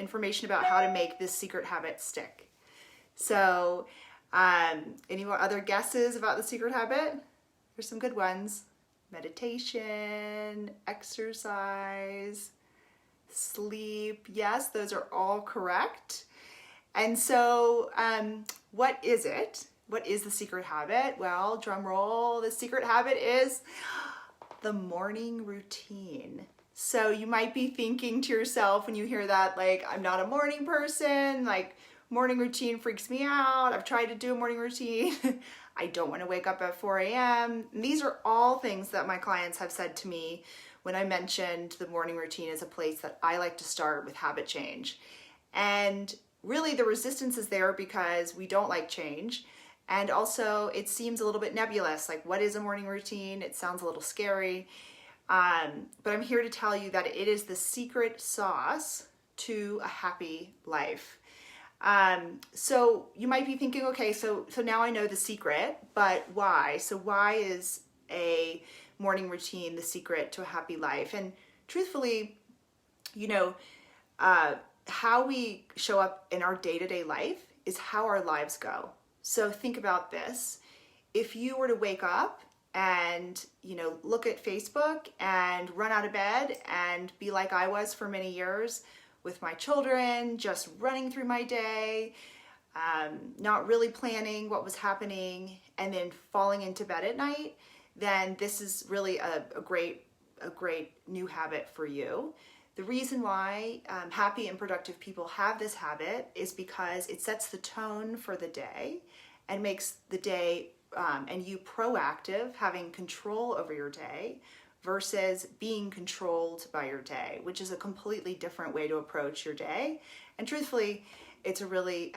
information about how to make this secret habit stick. So, any other guesses about the secret habit? There's some good ones. Meditation, exercise, sleep. Yes, those are all correct. And so, what is it? What is the secret habit? Well, drum roll, the secret habit is the morning routine. So you might be thinking to yourself when you hear that, like, I'm not a morning person, like morning routine freaks me out. I've tried to do a morning routine. I don't want to wake up at 4 a.m. And these are all things that my clients have said to me when I mentioned the morning routine as a place that I like to start with habit change. And really the resistance is there because we don't like change. And also it seems a little bit nebulous, like what is a morning routine? It sounds a little scary. But I'm here to tell you that it is the secret sauce to a happy life. So you might be thinking, okay, so now I know the secret, but why? So why is a morning routine the secret to a happy life? And truthfully, how we show up in our day-to-day life is how our lives go. So think about this. If you were to wake up and, look at Facebook and run out of bed and be like I was for many years with my children, just running through my day, not really planning what was happening, and then falling into bed at night, then this is really a great new habit for you. The reason why happy and productive people have this habit is because it sets the tone for the day and makes the day and you proactive, having control over your day versus being controlled by your day, which is a completely different way to approach your day. And truthfully, it's a really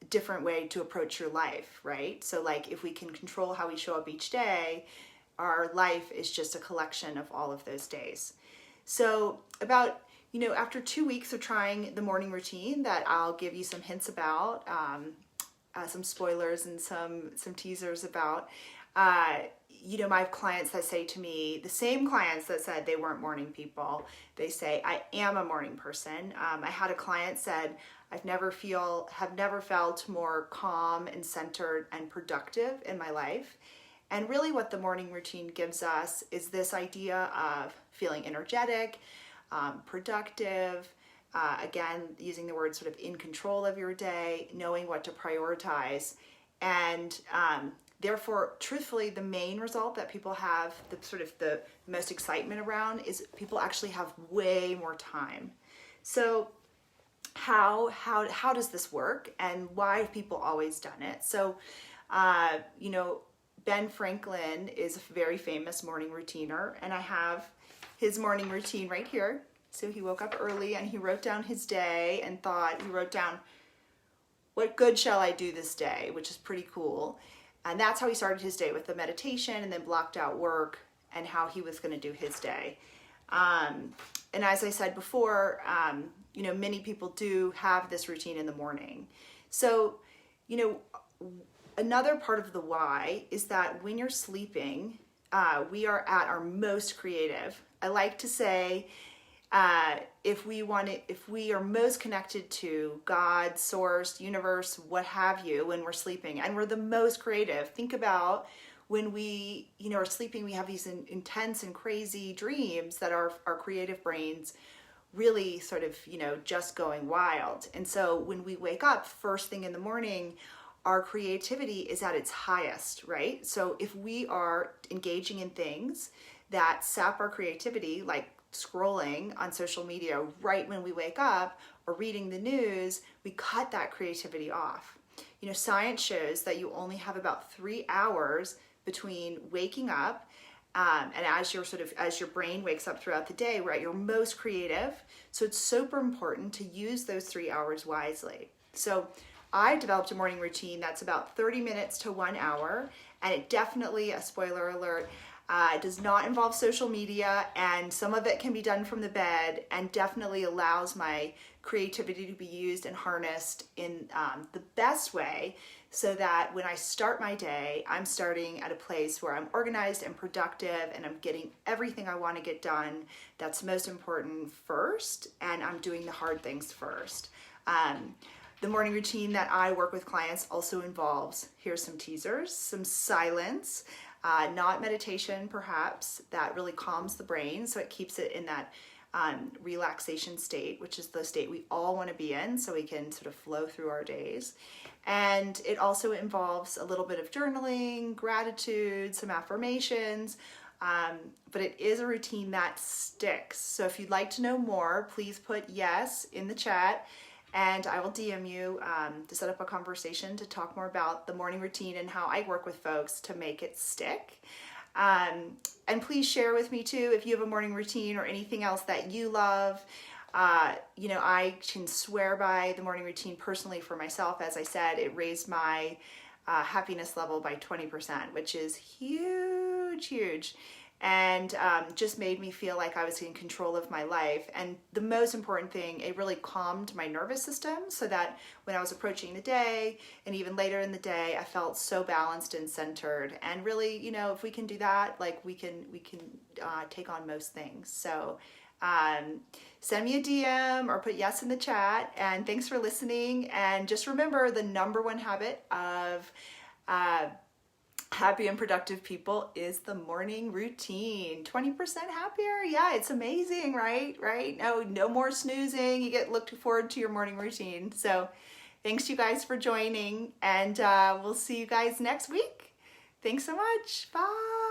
different way to approach your life, right? So like if we can control how we show up each day, our life is just a collection of all of those days. So about, after 2 weeks of trying the morning routine that I'll give you some hints about, some spoilers and some teasers about, my clients that say to me, the same clients that said they weren't morning people, they say, I am a morning person. I had a client said, have never felt more calm and centered and productive in my life. And really what the morning routine gives us is this idea of feeling energetic, productive, again, using the word sort of in control of your day, knowing what to prioritize. And therefore, truthfully, the main result that people have, the most excitement around, is people actually have way more time. So how does this work, and why have people always done it? So, Ben Franklin is a very famous morning routiner, and I have his morning routine right here. So he woke up early and he wrote down his day and he wrote down, what good shall I do this day, which is pretty cool. And that's how he started his day, with the meditation, and then blocked out work and how he was going to do his day. And as I said before, many people do have this routine in the morning. So, another part of the why is that when you're sleeping, we are at our most creative. I like to say, if we are most connected to God, source, universe, what have you, when we're sleeping, and we're the most creative. Think about when we, are sleeping, we have these intense and crazy dreams that our creative brains really sort of, just going wild. And so when we wake up first thing in the morning, our creativity is at its highest, right? So if we are engaging in things that sap our creativity, like scrolling on social media right when we wake up, or reading the news, we cut that creativity off. Science shows that you only have about 3 hours between waking up and as your brain wakes up throughout the day, we're at your most creative. So it's super important to use those 3 hours wisely. So I developed a morning routine that's about 30 minutes to 1 hour, and it definitely, a spoiler alert, It does not involve social media, and some of it can be done from the bed, and definitely allows my creativity to be used and harnessed in the best way, so that when I start my day, I'm starting at a place where I'm organized and productive, and I'm getting everything I want to get done that's most important first, and I'm doing the hard things first. The morning routine that I work with clients also involves, here's some teasers, some silence, not meditation perhaps, that really calms the brain, so it keeps it in that relaxation state, which is the state we all want to be in, so we can sort of flow through our days. And it also involves a little bit of journaling, gratitude, some affirmations, but it is a routine that sticks. So if you'd like to know more, please put yes in the chat, and I will DM you to set up a conversation to talk more about the morning routine and how I work with folks to make it stick. And please share with me too if you have a morning routine or anything else that you love. You know, I can swear by the morning routine personally for myself. As I said, it raised my happiness level by 20%, which is huge, huge. And just made me feel like I was in control of my life. And the most important thing, it really calmed my nervous system, so that when I was approaching the day and even later in the day, I felt so balanced and centered. And really, you know, if we can do that, like we can take on most things. So send me a DM or put yes in the chat. And thanks for listening. And just remember, the number one habit of happy and productive people is the morning routine. 20% happier. Yeah, it's amazing, right? No more snoozing. You get looked forward to your morning routine. So thanks you guys for joining, and we'll see you guys next week. Thanks so much. Bye.